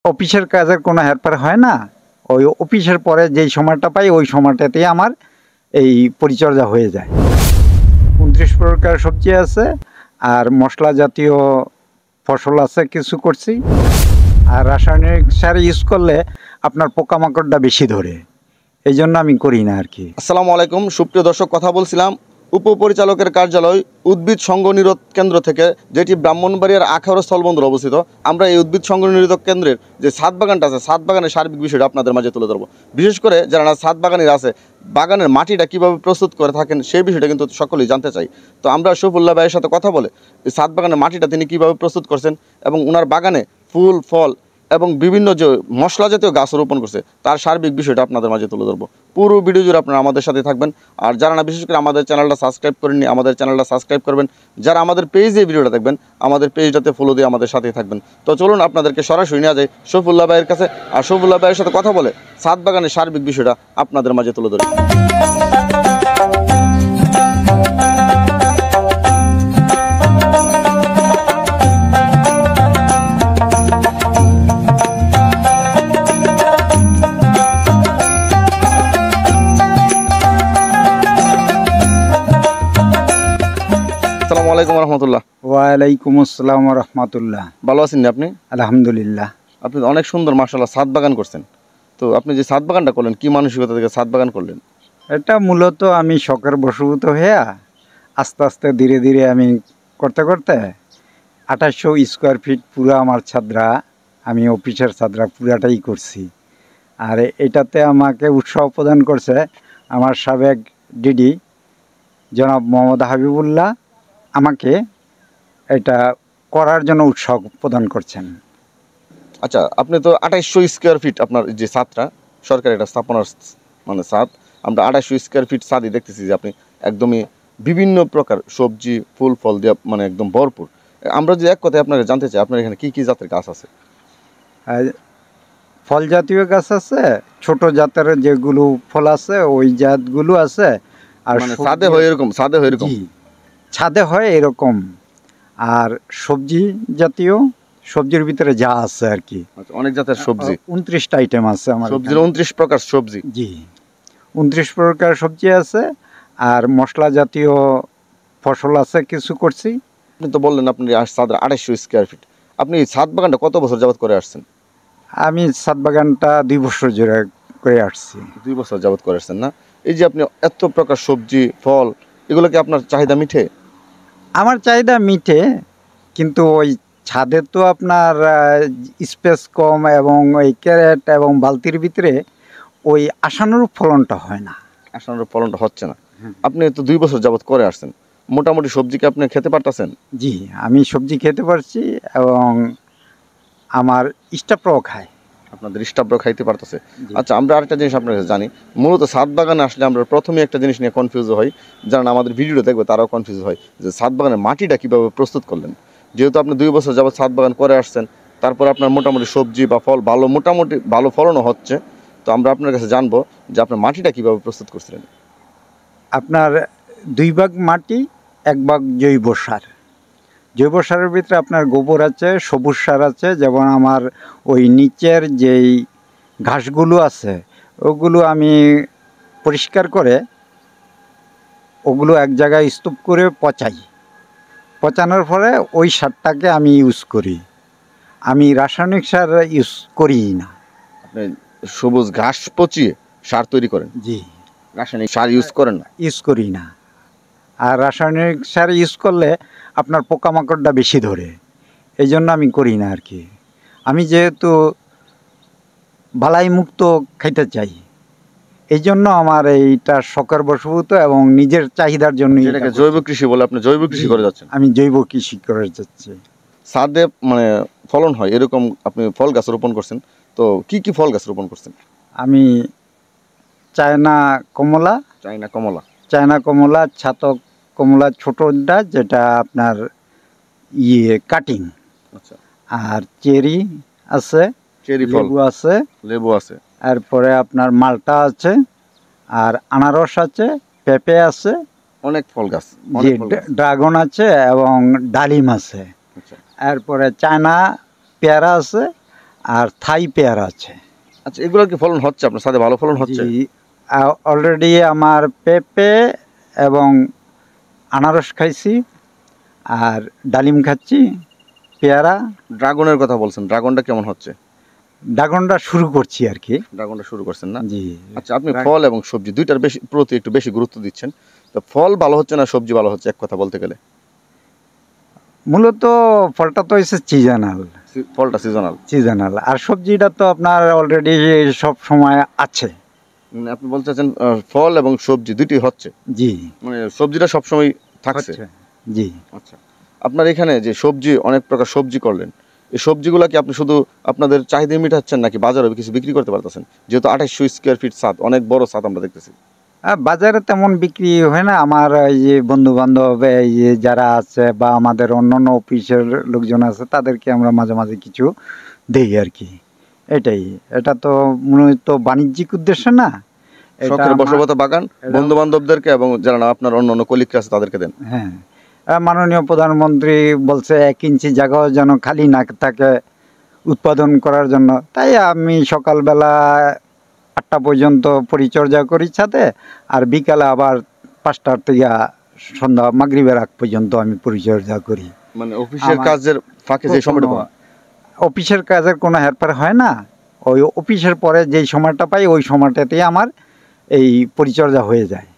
অফিসের কাজের কোনো হেরফের হয় না। ওই অফিসের পরে যেই সময়টা পাই ওই সময়টাতেই আমার এই পরিচর্যা হয়ে যায়। 29 প্রকার সবজি আছে, আর মশলা জাতীয় ফসল আছে কিছু করছি। আর রাসায়নিক সার ইউজ করলে আপনার পোকামাকড়টা বেশি ধরে, এই জন্য আমি করি না আর কি। আসসালামু আলাইকুম সুপ্রিয় দর্শক, কথা বলছিলাম উপপরিচালকের কার্যালয় উদ্ভিদ সংঘ নিরোধ কেন্দ্র থেকে, যেটি ব্রাহ্মণবাড়িয়ার আখাউড়া স্থলবন্দর অবস্থিত। আমরা এই উদ্ভিদ সংঘ নিরোধক কেন্দ্রের যে ছাদ বাগানটা আছে, ছাদ বাগানের সার্বিক বিষয়টা আপনাদের মাঝে তুলে ধরবো। বিশেষ করে যারা ছাদ বাগানের আছে, বাগানের মাটিটা কীভাবে প্রস্তুত করে থাকেন সেই বিষয়টা কিন্তু সকলেই জানতে চাই। তো আমরা শফিউল্লাহ ভাইয়ের সাথে কথা বলে এই ছাদ বাগানের মাটিটা তিনি কীভাবে প্রস্তুত করছেন এবং ওনার বাগানে ফুল ফল এবং বিভিন্ন যে মশলা জাতীয় গাছ রোপণ করছে তার সার্বিক বিষয়টা আপনাদের মাঝে তুলে ধরবো। পুরো ভিডিও জুড়ে আপনারা আমাদের সাথে থাকবেন। আর যারা না বিশেষ করে আমাদের চ্যানেলটা সাবস্ক্রাইব করেননি, আমাদের চ্যানেলটা সাবস্ক্রাইব করবেন। যারা আমাদের পেজে ভিডিওটা দেখবেন, আমাদের পেজটাতে ফলো দিয়ে আমাদের সাথেই থাকবেন। তো চলুন আপনাদেরকে সরাসরি নিয়ে যায় শফিউল্লাহ ভাইয়ের কাছে, আর শফিউল্লাহ ভাইয়ের সাথে কথা বলে ছাদ বাগানের সার্বিক বিষয়টা আপনাদের মাঝে তুলে ধরি। আসসালামু আলাইকুম রহমতুল্লাহ। ওয়ালাইকুম আসসালাম রহমতুল্লাহ। ভালো আছেন আপনি? আলহামদুলিল্লাহ। আপনি অনেক সুন্দর মাশাআল্লাহ ছাদ বাগান করছেন। তো আপনি যে ছাদ বাগানটা করলেন, কি মানসিকতা থেকে ছাদ বাগান করলেন? এটা মূলত আমি শখের বশীভূত হয়ে আস্তে আস্তে ধীরে ধীরে আমি করতে করতে 2800 স্কোয়ার ফিট পুরো আমার ছাদরা, আমি অফিসের ছাদরা পুরাটাই করছি। আর এটাতে আমাকে উৎসাহ প্রদান করছে আমার সাবেক ডিডি জনাব মোহাম্মদ হাবিবুল্লাহ, আমাকে এটা করার জন্য উৎসাহ প্রদান করছেন। আচ্ছা, আপনি তো 2800 স্কোয়ার ফিট আপনার যে ছাদটা, সরকারি একটা স্থাপনার মানে ছাদ, আমরা 2800 স্কোয়ার ফিট ছাদই দেখতেছি যে আপনি একদমই বিভিন্ন প্রকার সবজি ফুল ফল দিয়ে মানে একদম ভরপুর। আমরা যে এক কথায় আপনাকে জানতে চাই, আপনার এখানে কী কী জাতের গাছ আছে? ফল জাতীয় গাছ আছে, ছোট জাতের যেগুলো ফল আছে ওই জাতগুলো আছে। আর ছাদে হয় এরকম, ছাদে হয় এরকম, ছাদে হয় এরকম। আর সবজি জাতীয়, সবজির ভিতরে যা আছে আর কি। অনেক জাতের সবজি, 29টা আইটেম আছে আমার সবজির 29 প্রকার সবজি। জি, 29 প্রকার সবজি আছে। আর মশলা জাতীয় ফসল আছে কিছু করছি। আপনি তো বললেন আপনি ছাদ 2800 স্কোয়ার ফিট, আপনি এই ছাদ বাগানটা কত বছর যাবত করে আসছেন? আমি ছাদ বাগানটা 2 বছর জোরে করে আসছি। 2 বছর যাবত করে আসছেন না? এই যে আপনি এত প্রকার সবজি ফল, এগুলো কি আপনার চাহিদা মিঠে? আমার চাহিদা মিঠে, কিন্তু ওই ছাদে তো আপনার স্পেস কম এবং ওই ক্যারেট এবং বালতির ভিতরে ওই আশানুরূপ ফলনটা হয় না। আশানুরূপ ফলনটা হচ্ছে না। আপনি তো 2 বছর যাবত করে আসছেন, মোটামুটি সবজি কি আপনি খেতে পারতেছেন? জি, আমি সবজি খেতে পারছি এবং আমার স্টাফরাও খায়। আপনাদের স্টাফরাও খাইতে পারতেছে। আচ্ছা, আমরা আরেকটা জিনিস আপনার কাছে জানি, মূলত ছাদ বাগানে আসলে আমরা প্রথমে একটা জিনিস নিয়ে কনফিউজ হই, যারা আমাদের ভিডিওটা দেখবে তারাও কনফিউজ হয় যে ছাদ বাগানের মাটিটা কীভাবে প্রস্তুত করলেন। যেহেতু আপনি 2 বছর যাবত ছাদ বাগান করে আসছেন, তারপর আপনার মোটামুটি সবজি বা ফল ভালো, মোটামুটি ভালো ফলনও হচ্ছে, তো আমরা আপনার কাছে জানবো যে আপনার মাটিটা কীভাবে প্রস্তুত করছিলেন। আপনার 2 ভাগ মাটি, 1 ভাগ জৈব সার। জৈব সারের ভিতরে আপনার গোবর আছে, সবুজ সার আছে। যেমন আমার ওই নিচের যেই ঘাসগুলো আছে ওগুলো আমি পরিষ্কার করে ওগুলো এক জায়গায় স্তূপ করে পচাই। পচানোর পরে ওই সারটাকে আমি ইউজ করি। আমি রাসায়নিক সার ইউজ করি না। আপনি সবুজ ঘাস পচিয়ে সার তৈরি করেন? জি, রাসায়নিক সার ইউজ করেন না? ইউজ করি না। আর রাসায়নিক সার ইউজ করলে আপনার পোকামাকড়টা বেশি ধরে, এই জন্য আমি করি না আর কি। আমি যেহেতু বালাই মুক্ত খাইতে চাই, এই জন্য আমার এইটা শখের বশীভূত এবং নিজের চাহিদার জন্য। এটাকে জৈব কৃষি বলে, আপনি জৈব কৃষি করে যাচ্ছেন? আমি জৈব কৃষি করে যাচ্ছি। ছাদে মানে ফলন হয় এরকম আপনি ফল গাছ রোপণ করছেন, তো কি কি ফল গাছ রোপণ করছেন? আমি চায়না কমলা, চায়না কমলা, ছাতক কমলা ছোটটা যেটা আপনার কাটিং। আচ্ছা। আর চেরি আছে, চেরি ফল আছে, লেবু আছে, এরপরে আপনার মালটা আছে, আর আনারস আছে, পেঁপে আছে, অনেক ফল গাছ, ড্রাগন আছে এবং ডালিম আছে। এরপরে চায়না পেয়ারা আছে, আর থাই পেয়ারা আছে। আচ্ছা, এগুলোর কি ফলন হচ্ছে আপনার সাথে? ভালো ফলন হচ্ছে? অলরেডি আমার পেঁপে এবং আনারস খাইছি, আর ডালিম খাচ্ছি, পেয়ারা। ড্রাগনের কথা বলছেন, ড্রাগনটা কেমন হচ্ছে? ড্রাগনটা শুরু করছি আর কি। ড্রাগনটা শুরু করছেন না? জি। আচ্ছা, আপনি ফল এবং সবজি দুইটার প্রতি একটু বেশি গুরুত্ব দিচ্ছেন, তো ফল ভালো হচ্ছে না সবজি ভালো হচ্ছে, এক কথা বলতে গেলে? মূলত ফলটা তো হচ্ছে ফলটা সিজনাল, আর সবজিটা তো আপনার অলরেডি সব সময় আছে। আপনি বলতে চাচ্ছেন ফল এবং সবজি দুইটি হচ্ছে? জি। মানে সবজিটা সবসময় থাকছে? জি। আচ্ছা, আপনার এখানে যে সবজি, অনেক প্রকার সবজি করলেন, এই সবজিগুলো কি আপনি শুধু আপনাদের চাহিদা মিটাচ্ছেন নাকি বাজারে কিছু বিক্রি করতে পারতেছেন? যেহেতু 2800 স্কোয়ার ফিট ছাদ, অনেক বড় ছাদ আমরা দেখতেছি। বাজারে তেমন বিক্রি হয় না। আমার এই যে বন্ধু বান্ধব এই যে যারা আছে বা আমাদের অন্যান্য অফিসের লোকজন আছে, তাদেরকে আমরা মাঝে মাঝে কিছু দেই আর কি। এটাই। এটা তো মূলত বাণিজ্যিক উদ্দেশ্যে না, শখের বশবত বাগান, বন্ধু বান্ধবদেরকে এবং যারা না আপনার অন্যান্য কলিগ আছে তাদেরকে দেন। হ্যাঁ, মাননীয় প্রধানমন্ত্রী বলছে 1 ইঞ্চি জায়গাও যেন খালি না থাকে উৎপাদন করার জন্য। তাই আমি সকালবেলা 8টা পর্যন্ত পরিচর্যা করি ছাদে, আর বিকালে আবার 5টার থেকে সন্ধ্যা মাগরিবের আগ পর্যন্ত আমি পরিচর্যা করি। মানে অফিসের কাজের ফাঁকে যে সময়টা পান? অফিসের কাজের কোনো হেরফের হয় না। ওই অফিসের পরে যেই সময়টা পাই ওই সময়টাতেই আমার এই পরিচর্যা হয়ে যায়।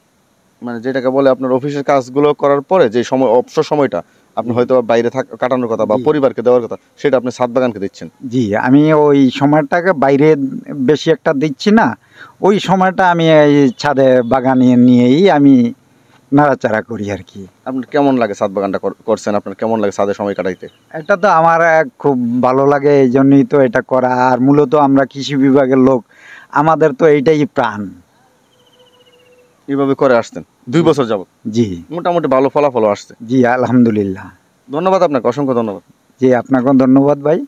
মানে যেটাকে বলে আপনার অফিসের কাজগুলো করার পরে যে সময়, অবসর সময়টা আপনি হয়তো বাইরে কাটানোর কথা বা পরিবারকে দেওয়ার কথা, সেটা আপনি ছাদ বাগানকে দিচ্ছেন? জি, আমি ওই সময়টাকে বাইরে বেশি একটা দিচ্ছি না। ওই সময়টা আমি এই ছাদে বাগানে নিয়েই আমি নাড়াচাড়া করি আর কি। আপনার কেমন লাগে ছাদ বাগানটা করছেন? আপনার কেমন লাগে ছাদে সময় কাটাইতে? এটা তো আমার খুব ভালো লাগে, এই জন্যই তো এটা করা। আর মূলত আমরা কৃষি বিভাগের লোক, আমাদের তো এইটাই প্রাণ। এইভাবে করে আসতেন 2 বছর যাবত? জি। মোটামুটি ভালো ফলাফল আসছে? জি, আলহামদুলিল্লাহ। ধন্যবাদ আপনাকে, অসংখ্য ধন্যবাদ। জি, আপনাকেও ধন্যবাদ ভাই।